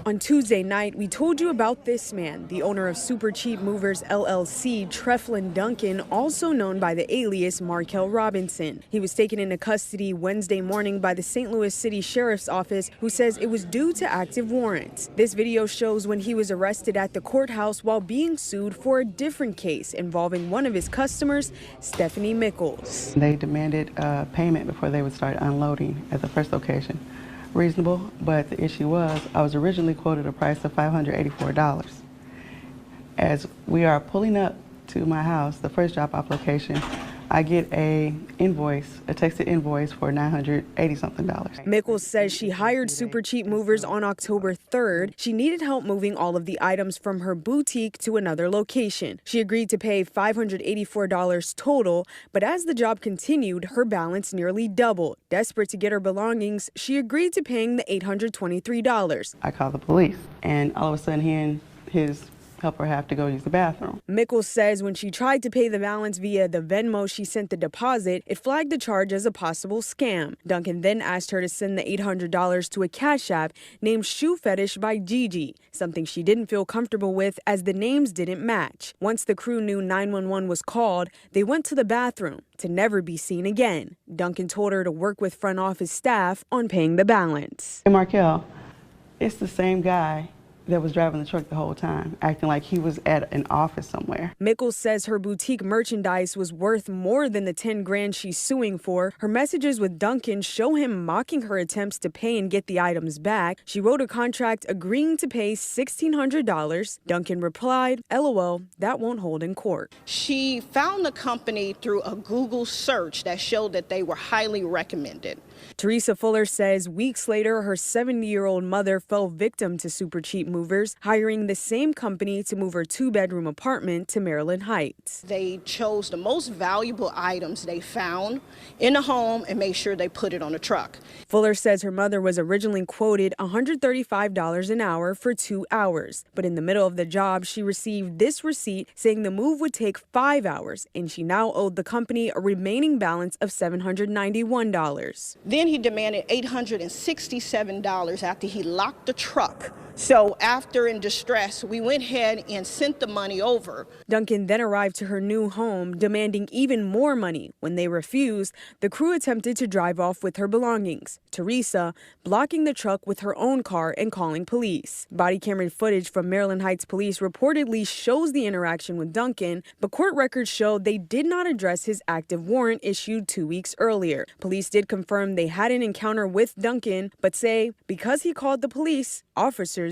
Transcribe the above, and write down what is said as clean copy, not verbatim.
On Tuesday night, we told you about this man, the owner of Super Cheap Movers LLC, Treflin Duncan, also known by the alias Markel Robinson. He was taken into custody Wednesday morning by the St. Louis City Sheriff's Office, who says it was due to active warrants. This video shows when he was arrested at the courthouse while being sued for a different case involving one of his customers, Stephanie Mickles. They demanded payment before they would start unloading at the first location. Reasonable, but the issue was I was originally quoted a price of $584. As we are pulling up to my house, the first drop-off location, I get a texted invoice for $980-something. Mickles says she hired Super Cheap Movers on October 3rd. She needed help moving all of the items from her boutique to another location. She agreed to pay $584 total, but as the job continued, her balance nearly doubled. Desperate to get her belongings, she agreed to paying the $823. I called the police, and all of a sudden he and his helper have to go use the bathroom. Mickles says when she tried to pay the balance via the Venmo she sent the deposit, it flagged the charge as a possible scam. Duncan then asked her to send the $800 to a Cash App named Shoe Fetish by Gigi, something she didn't feel comfortable with as the names didn't match. Once the crew knew 911 was called, they went to the bathroom to never be seen again. Duncan told her to work with front office staff on paying the balance. Hey Markel, it's the same guy that was driving the truck the whole time, acting like he was at an office somewhere. Mickles says her boutique merchandise was worth more than the $10 grand she's suing for. Her messages with Duncan show him mocking her attempts to pay and get the items back. She wrote a contract agreeing to pay $1,600. Duncan replied, "LOL, that won't hold in court." She found the company through a Google search that showed that they were highly recommended. Teresa Fuller says weeks later, her 70-year-old mother fell victim to Super Cheap Movers, hiring the same company to move her two-bedroom apartment to Maryland Heights. They chose the most valuable items they found in the home and made sure they put it on a truck. Fuller says her mother was originally quoted $135 an hour for 2 hours, but in the middle of the job, she received this receipt saying the move would take 5 hours, and she now owed the company a remaining balance of $791. Then he demanded $867 after he locked the truck. So after in distress, we went ahead and sent the money over. Duncan then arrived to her new home, demanding even more money. When they refused, the crew attempted to drive off with her belongings. Teresa blocking the truck with her own car and calling police. Body camera footage from Maryland Heights police reportedly shows the interaction with Duncan, but court records show they did not address his active warrant issued 2 weeks earlier. Police did confirm they had an encounter with Duncan, but say because he called the police, officers